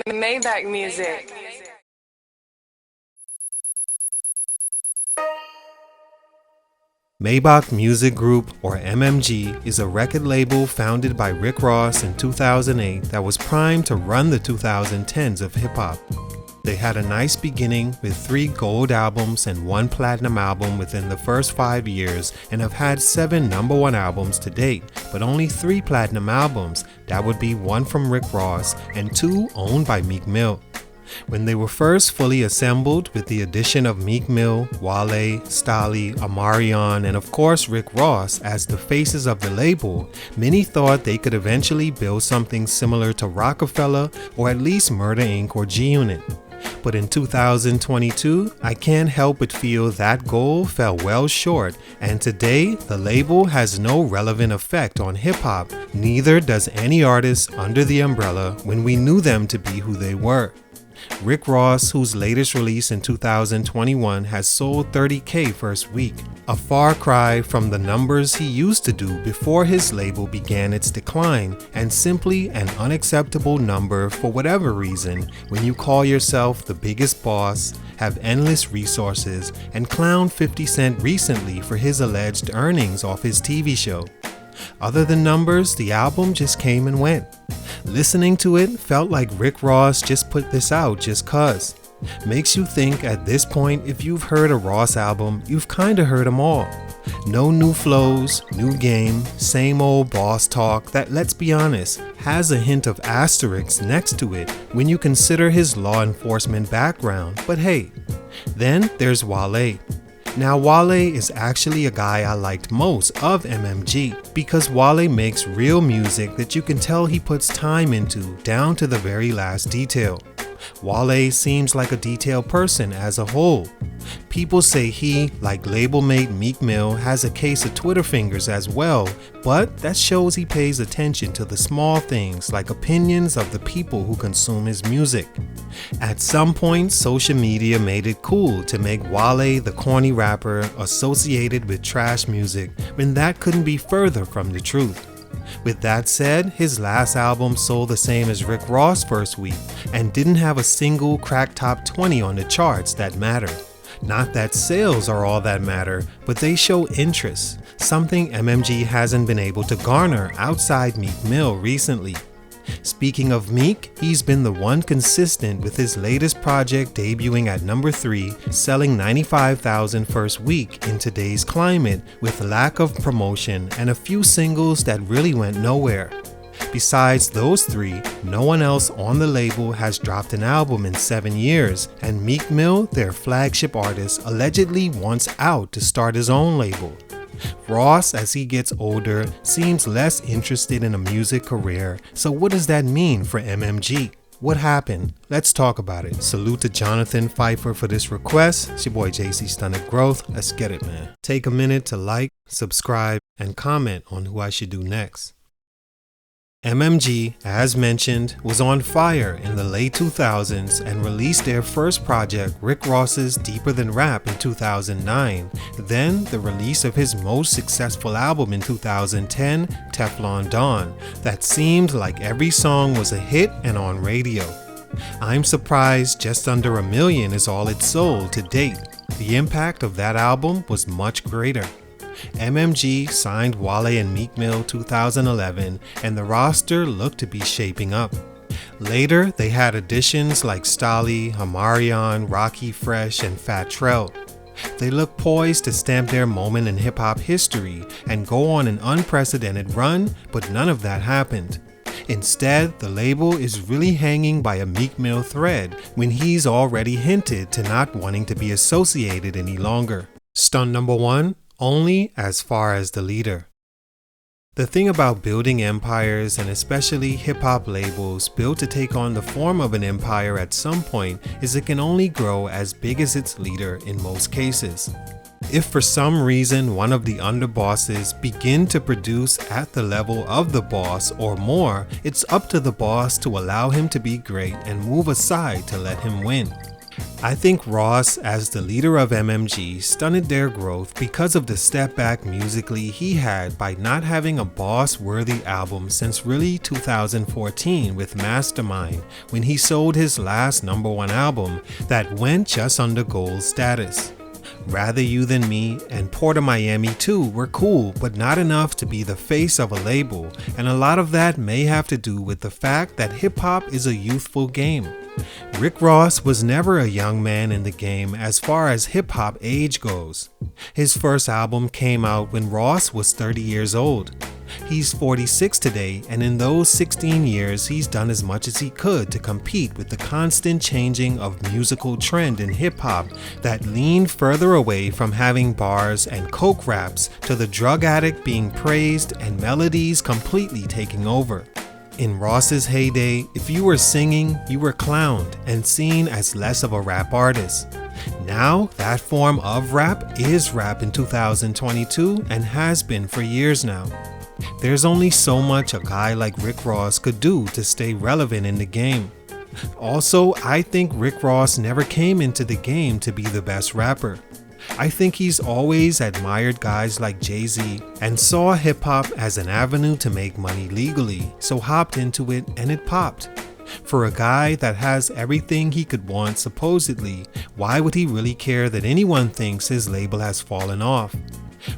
Maybach Music. Maybach Music Group, or MMG, is a record label founded by Rick Ross in 2008 that was primed to run the 2010s of hip-hop. They had a nice beginning with 3 gold albums and 1 platinum album within the first 5 years and have had 7 #1 albums to date, but only 3 platinum albums. That would be 1 from Rick Ross and 2 owned by Meek Mill. When they were first fully assembled with the addition of Meek Mill, Wale, Stalley, Omarion, and of course Rick Ross as the faces of the label, many thought they could eventually build something similar to Rocafella or at least Murder Inc. or G-Unit. But in 2022, I can't help but feel that goal fell well short, and today the label has no relevant effect on hip-hop, neither does any artist under the umbrella when we knew them to be who they were. Rick Ross, whose latest release in 2021 has sold 30K first week, a far cry from the numbers he used to do before his label began its decline, and simply an unacceptable number for whatever reason when you call yourself the biggest boss, have endless resources, and clowned 50 Cent recently for his alleged earnings off his TV show. Other than numbers, the album just came and went. Listening to it felt like Rick Ross just put this out just cuz. Makes you think at this point if you've heard a Ross album, you've kinda heard them all. No new flows, new game, same old boss talk that, let's be honest, has a hint of asterisks next to it when you consider his law enforcement background, but hey. Then there's Wale. Now Wale is actually a guy I liked most of MMG because Wale makes real music that you can tell he puts time into down to the very last detail. Wale seems like a detailed person as a whole. People say he, like label mate Meek Mill, has a case of Twitter fingers as well, but that shows he pays attention to the small things like opinions of the people who consume his music. At some point, social media made it cool to make Wale the corny rapper associated with trash music when that couldn't be further from the truth. With that said, his last album sold the same as Rick Ross' first week and didn't have a single crack top 20 on the charts that matter. Not that sales are all that matter, but they show interest, something MMG hasn't been able to garner outside Meek Mill recently. Speaking of Meek, he's been the one consistent with his latest project debuting at number 3, selling 95,000 first week in today's climate with lack of promotion and a few singles that really went nowhere. Besides those 3, no one else on the label has dropped an album in 7 years, and Meek Mill, their flagship artist, allegedly wants out to start his own label. Ross, as he gets older, seems less interested in a music career, so what does that mean for MMG? What happened? Let's talk about it. Salute to Jonathan Pfeiffer for this request. It's your boy JC Stunted Growth. Let's get it, man. Take a minute to like, subscribe, and comment on who I should do next. MMG, as mentioned, was on fire in the late 2000s and released their first project, Rick Ross's Deeper Than Rap, in 2009. Then the release of his most successful album in 2010, Teflon Don, that seemed like every song was a hit and on radio. I'm surprised just under 1 million is all it sold to date. The impact of that album was much greater. MMG signed Wale and Meek Mill 2011, and the roster looked to be shaping up. Later, they had additions like Stalley, Omarion, Rocky Fresh, and Fat Trell. They look poised to stamp their moment in hip-hop history and go on an unprecedented run, but none of that happened. Instead, the label is really hanging by a Meek Mill thread when he's already hinted to not wanting to be associated any longer. Stunt number 1. Only as far as the leader. The thing about building empires, and especially hip-hop labels built to take on the form of an empire at some point, is it can only grow as big as its leader in most cases. If for some reason one of the underbosses begin to produce at the level of the boss or more, it's up to the boss to allow him to be great and move aside to let him win. I think Ross, as the leader of MMG, stunted their growth because of the step back musically he had by not having a boss-worthy album since really 2014 with Mastermind, when he sold his last #1 album that went just under gold status. Rather You Than Me and Port of Miami too were cool, but not enough to be the face of a label, and a lot of that may have to do with the fact that hip-hop is a youthful game. Rick Ross was never a young man in the game as far as hip-hop age goes. His first album came out when Ross was 30 years old. He's 46 today, and in those 16 years he's done as much as he could to compete with the constant changing of musical trend in hip-hop that leaned further away from having bars and coke raps to the drug addict being praised and melodies completely taking over. In Ross's heyday, if you were singing, you were clowned and seen as less of a rap artist. Now, that form of rap is rap in 2022 and has been for years now. There's only so much a guy like Rick Ross could do to stay relevant in the game. Also, I think Rick Ross never came into the game to be the best rapper. I think he's always admired guys like Jay-Z and saw hip-hop as an avenue to make money legally, so hopped into it and it popped. For a guy that has everything he could want supposedly, why would he really care that anyone thinks his label has fallen off?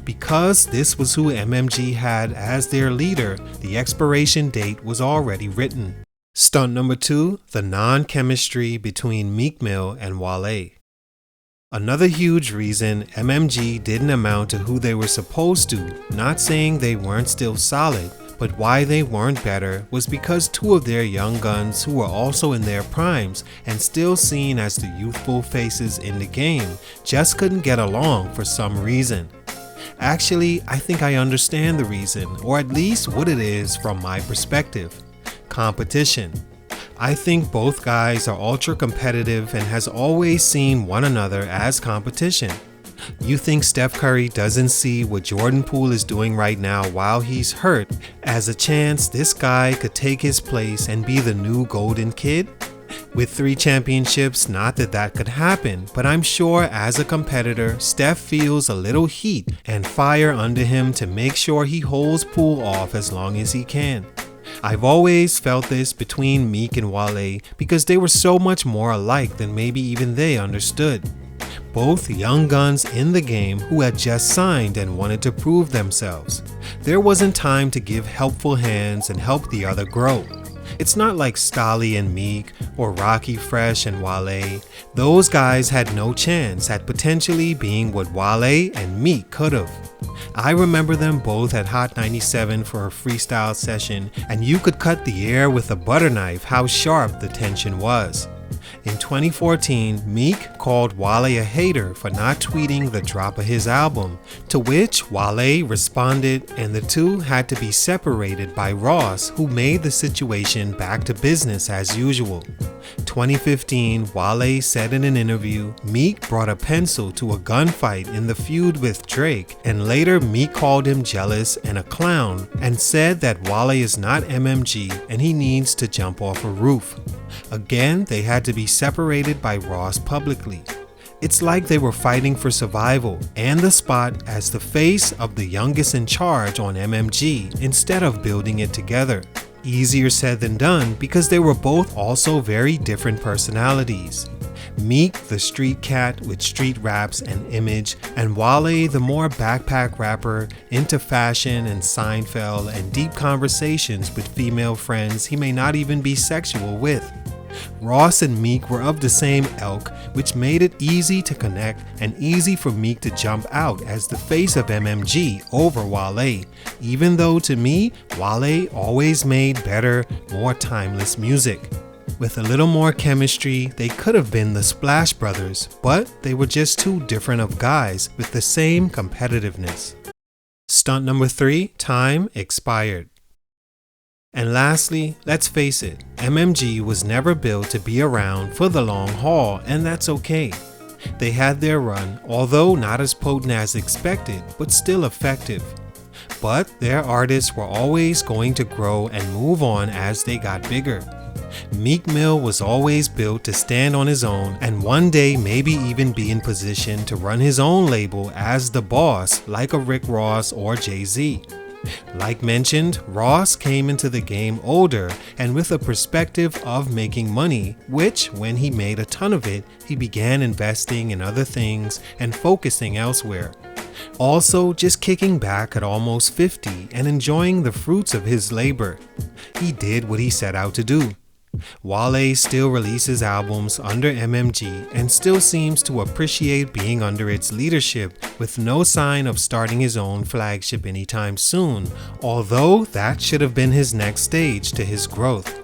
Because this was who MMG had as their leader, the expiration date was already written. Stunt number 2, the non-chemistry between Meek Mill and Wale. Another huge reason MMG didn't amount to who they were supposed to, not saying they weren't still solid, but why they weren't better was because two of their young guns who were also in their primes and still seen as the youthful faces in the game just couldn't get along for some reason. Actually, I think I understand the reason, or at least what it is from my perspective. Competition. I think both guys are ultra competitive and has always seen one another as competition. You think Steph Curry doesn't see what Jordan Poole is doing right now while he's hurt as a chance this guy could take his place and be the new golden kid? With 3 championships, not that that could happen, but I'm sure as a competitor, Steph feels a little heat and fire under him to make sure he holds Poole off as long as he can. I've always felt this between Meek and Wale because they were so much more alike than maybe even they understood. Both young guns in the game who had just signed and wanted to prove themselves. There wasn't time to give helpful hands and help the other grow. It's not like Stalley and Meek or Rocky Fresh and Wale. Those guys had no chance at potentially being what Wale and Meek could have. I remember them both at Hot 97 for a freestyle session, and you could cut the air with a butter knife how sharp the tension was. In 2014, Meek called Wale a hater for not tweeting the drop of his album, to which Wale responded, and the two had to be separated by Ross, who made the situation back to business as usual. 2015, Wale said in an interview, Meek brought a pencil to a gunfight in the feud with Drake, and later Meek called him jealous and a clown, and said that Wale is not MMG and he needs to jump off a roof. Again, they had to be separated by Ross publicly. It's like they were fighting for survival and the spot as the face of the youngest in charge on MMG instead of building it together. Easier said than done because they were both also very different personalities. Meek, the street cat with street raps and image, and Wale, the more backpack rapper into fashion and Seinfeld and deep conversations with female friends he may not even be sexual with. Ross and Meek were of the same ilk, which made it easy to connect and easy for Meek to jump out as the face of MMG over Wale, even though to me, Wale always made better, more timeless music. With a little more chemistry, they could have been the Splash Brothers, but they were just two different of guys with the same competitiveness. Stunt number 3, time expired. And lastly, let's face it, MMG was never built to be around for the long haul, and that's okay. They had their run, although not as potent as expected, but still effective. But their artists were always going to grow and move on as they got bigger. Meek Mill was always built to stand on his own and one day maybe even be in position to run his own label as the boss like a Rick Ross or Jay-Z. Like mentioned, Ross came into the game older and with a perspective of making money, which when he made a ton of it, he began investing in other things and focusing elsewhere. Also just kicking back at almost 50 and enjoying the fruits of his labor. He did what he set out to do. Wale still releases albums under MMG and still seems to appreciate being under its leadership with no sign of starting his own flagship anytime soon, although that should have been his next stage to his growth.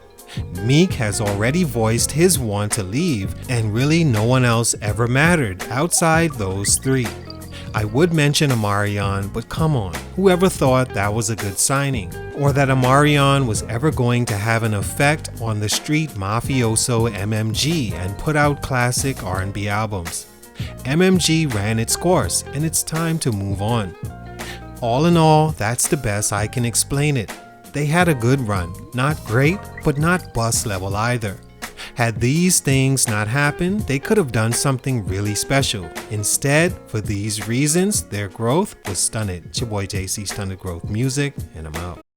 Meek has already voiced his want to leave and really no one else ever mattered outside those three. I would mention Omarion, but come on, whoever thought that was a good signing? Or that Omarion was ever going to have an effect on the street mafioso MMG and put out classic R&B albums? MMG ran its course and it's time to move on. All in all, that's the best I can explain it. They had a good run, not great, but not bust level either. Had these things not happened, they could have done something really special. Instead, for these reasons, their growth was stunted. It's your boy JC, Stunted Growth Music, and I'm out.